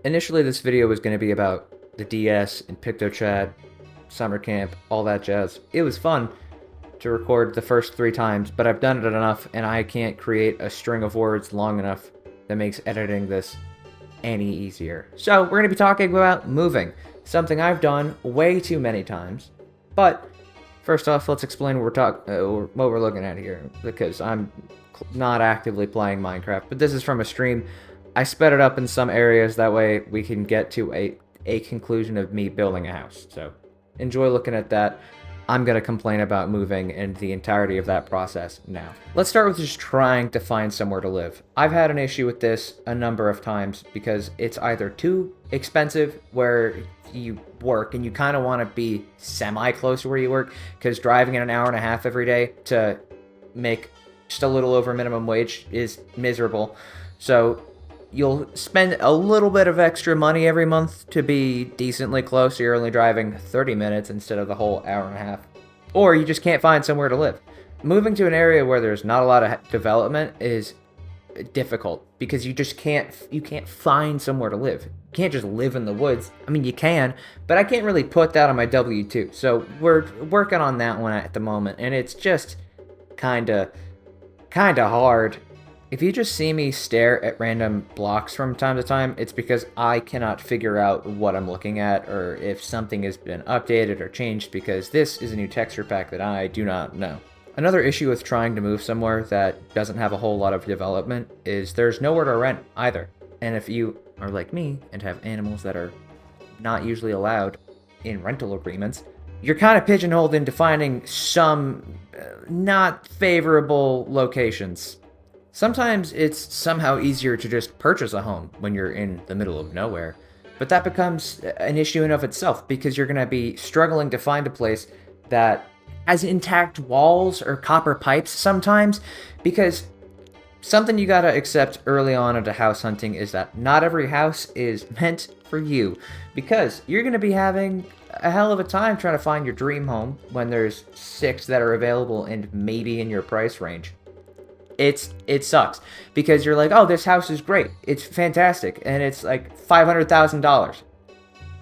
Initially, this video was going to be about the DS and PictoChat, summer camp, all that jazz. It was fun to record the first 3 times, but I've done it enough and I can't create a string of words long enough that makes editing this any easier. So, we're going to be talking about moving, something I've done way too many times. But first off, let's explain what we're looking at here, because I'm not actively playing Minecraft, but this is from a stream. I sped it up in some areas, that way we can get to a conclusion of me building a house. So enjoy looking at that. I'm going to complain about moving and the entirety of that process now. Let's start with just trying to find somewhere to live. I've had an issue with this a number of times because it's either too expensive where you work and you kind of want to be semi-close to where you work, because driving in an hour and a half every day to make just a little over minimum wage is miserable. So you'll spend a little bit of extra money every month to be decently close, so you're only driving 30 minutes instead of the whole hour and a half. Or you just can't find somewhere to live. Moving to an area where there's not a lot of development is difficult because you can't find somewhere to live. You can't just live in the woods. I mean, you can, but I can't really put that on my W-2. So we're working on that one at the moment, and it's just kind of hard. If you just see me stare at random blocks from time to time, it's because I cannot figure out what I'm looking at or if something has been updated or changed, because this is a new texture pack that I do not know. Another issue with trying to move somewhere that doesn't have a whole lot of development is there's nowhere to rent either. And if you are like me and have animals that are not usually allowed in rental agreements, you're kind of pigeonholed into finding some not favorable locations. Sometimes it's somehow easier to just purchase a home when you're in the middle of nowhere, but that becomes an issue in of itself because you're going to be struggling to find a place that has intact walls or copper pipes sometimes, because something you gotta accept early on into house hunting is that not every house is meant for you, because you're going to be having a hell of a time trying to find your dream home when there's 6 that are available and maybe in your price range. It sucks because you're like, oh, this house is great, it's fantastic, and it's like $500,000.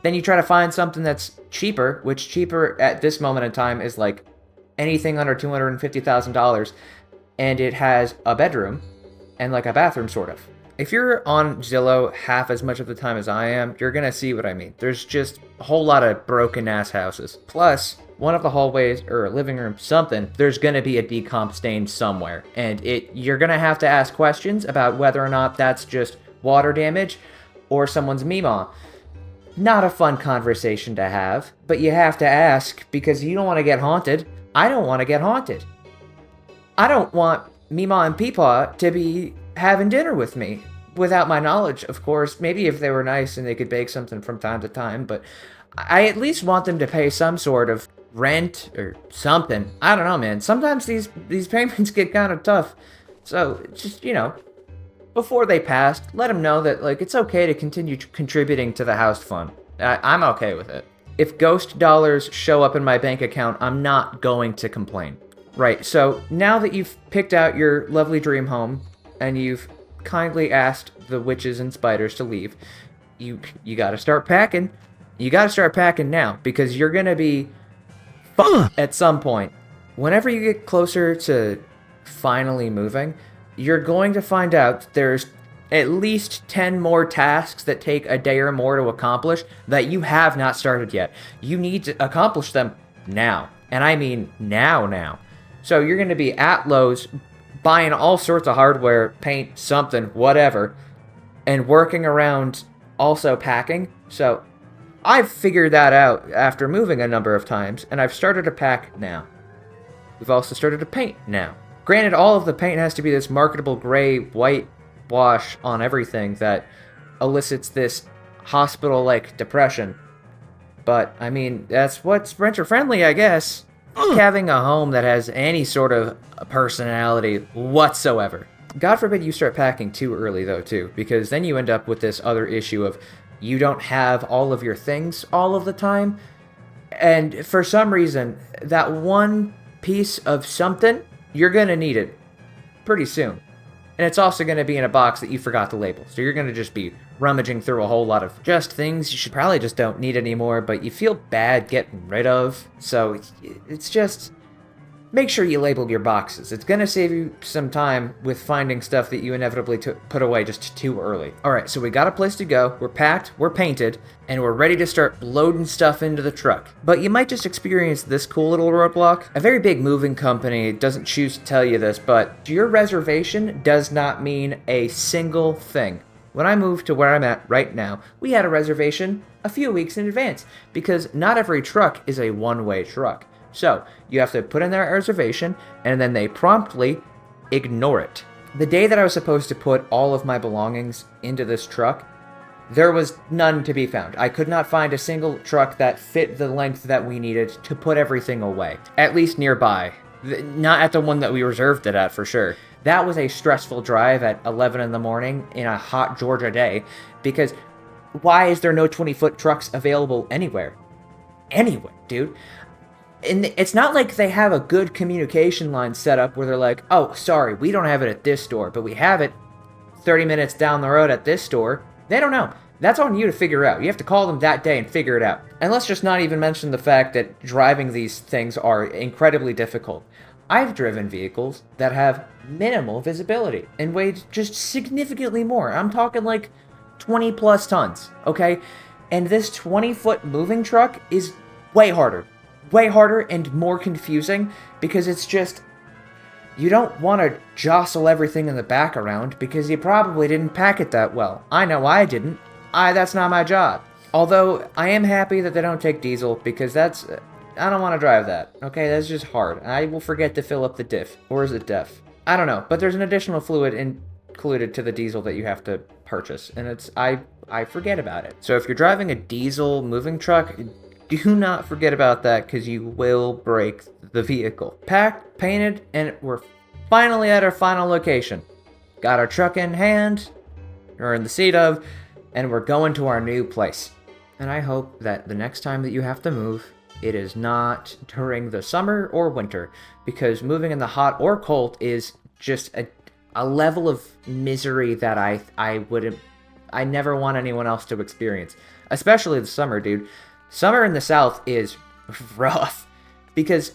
Then you try to find something that's cheaper, which cheaper at this moment in time is like anything under $250,000, and it has a bedroom and like a bathroom, sort of. If you're on Zillow half as much of the time as I am, you're gonna see what I mean. There's just a whole lot of broken ass houses. Plus, one of the hallways or a living room, something, there's gonna be a decomp stain somewhere, and you're gonna have to ask questions about whether or not that's just water damage or someone's Meemaw. Not a fun conversation to have, but you have to ask because you don't want to get haunted. I don't want to get haunted. I don't want Meemaw and Peepaw to be having dinner with me without my knowledge, of course. Maybe if they were nice and they could bake something from time to time, but I at least want them to pay some sort of rent or something. I don't know, man. Sometimes these payments get kind of tough. So just, before they pass, let them know that like it's okay to continue contributing to the house fund. I'm okay with it. If ghost dollars show up in my bank account, I'm not going to complain. Right, so now that you've picked out your lovely dream home and you've kindly asked the witches and spiders to leave, you gotta start packing. You gotta start packing now, because you're gonna be at some point. Whenever you get closer to finally moving, you're going to find out there's at least 10 more tasks that take a day or more to accomplish that you have not started yet. You need to accomplish them now. And I mean now. So you're going to be at Lowe's buying all sorts of hardware, paint, something, whatever, and working around also packing. So I've figured that out after moving a number of times, and I've started to pack now. We've also started to paint now. Granted, all of the paint has to be this marketable gray, white wash on everything that elicits this hospital-like depression. But, I mean, that's what's renter-friendly, I guess. Having a home that has any sort of personality whatsoever. God forbid you start packing too early, though, too, because then you end up with this other issue of you don't have all of your things all of the time, and for some reason, that one piece of something, you're gonna need it pretty soon. And it's also going to be in a box that you forgot to label. So you're going to just be rummaging through a whole lot of just things you should probably just don't need anymore, but you feel bad getting rid of. So it's just... make sure you label your boxes. It's gonna save you some time with finding stuff that you inevitably put away just too early. Alright, so we got a place to go, we're packed, we're painted, and we're ready to start loading stuff into the truck. But you might just experience this cool little roadblock. A very big moving company doesn't choose to tell you this, but your reservation does not mean a single thing. When I moved to where I'm at right now, we had a reservation a few weeks in advance, because not every truck is a one-way truck. So, you have to put in their reservation, and then they promptly ignore it. The day that I was supposed to put all of my belongings into this truck, there was none to be found. I could not find a single truck that fit the length that we needed to put everything away. At least nearby. Not at the one that we reserved it at, for sure. That was a stressful drive at 11 in the morning in a hot Georgia day, because why is there no 20-foot trucks available anywhere? Anywhere, dude. And it's not like they have a good communication line set up where they're like, oh, sorry, we don't have it at this store, but we have it 30 minutes down the road at this store. They don't know. That's on you to figure out. You have to call them that day and figure it out. And let's just not even mention the fact that driving these things are incredibly difficult. I've driven vehicles that have minimal visibility and weighed just significantly more. I'm talking like 20 plus tons, okay? And this 20-foot moving truck is way harder and more confusing, because it's just, you don't want to jostle everything in the back around because you probably didn't pack it that well. I know I didn't. That's not my job. Although I am happy that they don't take diesel, because I don't want to drive that. Okay, that's just hard. I will forget to fill up the diff. Or is it def? I don't know, but there's an additional fluid included to the diesel that you have to purchase, and I forget about it. So if you're driving a diesel moving truck, do not forget about that, because you will break the vehicle. Packed, painted, and we're finally at our final location. Got our truck in hand, or in the seat of, and we're going to our new place. And I hope that the next time that you have to move, it is not during the summer or winter, because moving in the hot or cold is just a level of misery that I never want anyone else to experience. Especially the summer, dude. Summer in the South is rough, because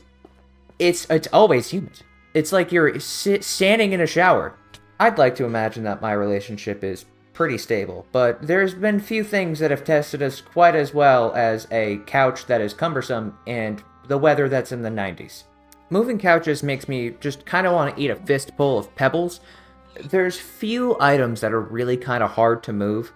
it's always humid. It's like you're standing in a shower. I'd like to imagine that my relationship is pretty stable, but there's been few things that have tested us quite as well as a couch that is cumbersome and the weather that's in the 90s. Moving couches makes me just kind of want to eat a fistful of pebbles. There's few items that are really kind of hard to move.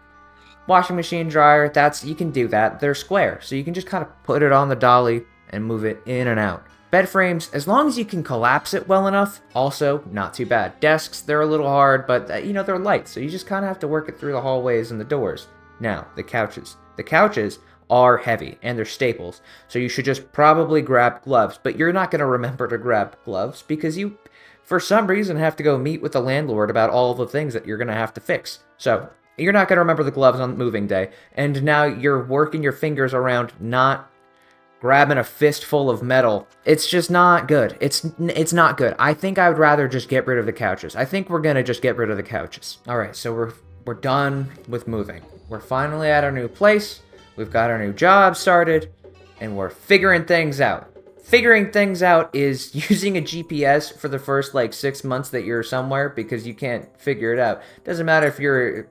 Washing machine, dryer, you can do that. They're square, so you can just kind of put it on the dolly and move it in and out. Bed frames, as long as you can collapse it well enough, also not too bad. Desks, they're a little hard, but they're light, so you just kind of have to work it through the hallways and the doors. Now, the couches. The couches are heavy, and they're staples, so you should just probably grab gloves, but you're not going to remember to grab gloves because you, for some reason, have to go meet with the landlord about all the things that you're going to have to fix. So, you're not going to remember the gloves on moving day, and now you're working your fingers around not grabbing a fistful of metal. It's just not good. It's not good. I think I would rather just get rid of the couches. I think we're going to just get rid of the couches. All right, so we're done with moving. We're finally at our new place. We've got our new job started, and we're figuring things out. Figuring things out is using a GPS for the first 6 months that you're somewhere, because you can't figure it out. Doesn't matter if you're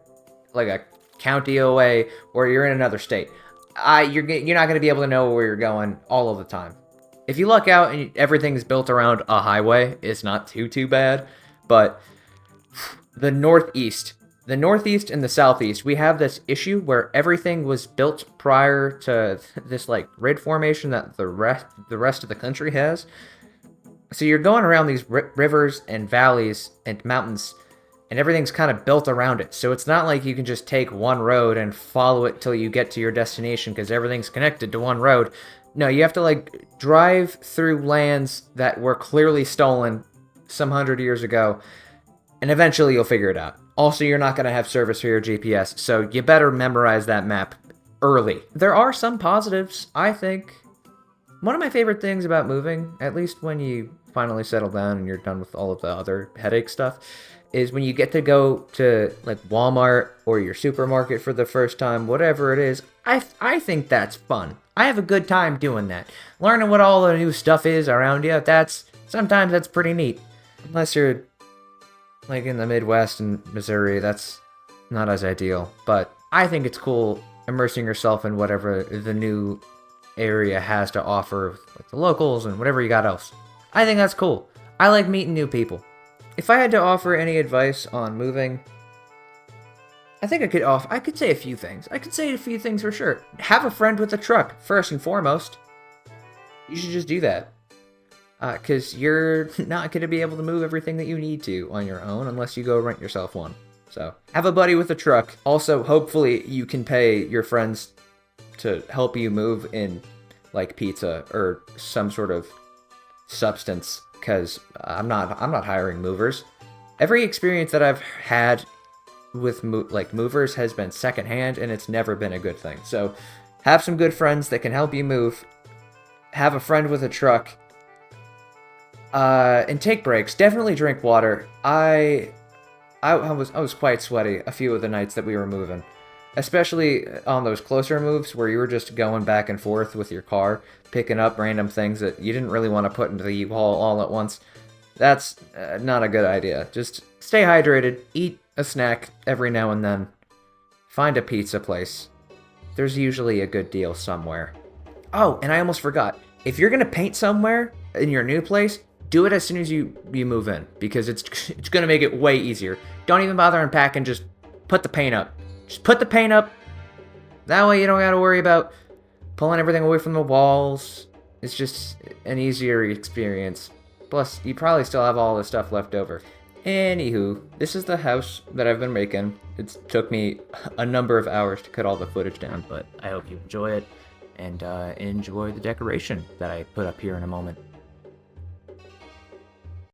like a county away or you're in another state. You're not going to be able to know where you're going all of the time. If you luck out and everything's built around a highway, it's not too bad. But the Northeast and the Southeast, we have this issue where everything was built prior to this grid formation that the rest of the country has. So you're going around these rivers and valleys and mountains, and everything's kind of built around it. So it's not like you can just take one road and follow it till you get to your destination, because everything's connected to one road. No, you have to drive through lands that were clearly stolen some 100 years ago, and eventually you'll figure it out. Also, you're not going to have service for your GPS, so you better memorize that map early. There are some positives, I think. One of my favorite things about moving, at least when you finally settle down and you're done with all of the other headache stuff, is when you get to go to like Walmart or your supermarket for the first time, whatever it is. I think that's fun. I have a good time doing that. Learning what all the new stuff is around you, sometimes that's pretty neat. Unless you're like in the Midwest and Missouri, that's not as ideal. But I think it's cool immersing yourself in whatever the new area has to offer with the locals and whatever you got else. I think that's cool. I like meeting new people. If I had to offer any advice on moving, I think I could say a few things. I could say a few things for sure. Have a friend with a truck, first and foremost. You should just do that. Because you're not going to be able to move everything that you need to on your own unless you go rent yourself one. So, have a buddy with a truck. Also, hopefully, you can pay your friends to help you move in, like, pizza or some sort of substance. Because I'm not hiring movers. Every experience that I've had with movers has been secondhand, and it's never been a good thing. So, have some good friends that can help you move. Have a friend with a truck. And take breaks. Definitely drink water. I was quite sweaty a few of the nights that we were moving, especially on those closer moves where you were just going back and forth with your car, picking up random things that you didn't really want to put into the U-Haul all at once. That's not a good idea. Just stay hydrated, eat a snack every now and then, find a pizza place. There's usually a good deal somewhere. Oh, and I almost forgot. If you're gonna paint somewhere in your new place, do it as soon as you move in, because it's gonna make it way easier. Don't even bother unpacking, just put the paint up. Just put the paint up. That way you don't gotta worry about pulling everything away from the walls. It's just an easier experience. Plus, you probably still have all the stuff left over. Anywho, this is the house that I've been making. It took me a number of hours to cut all the footage down, but I hope you enjoy it and enjoy the decoration that I put up here in a moment.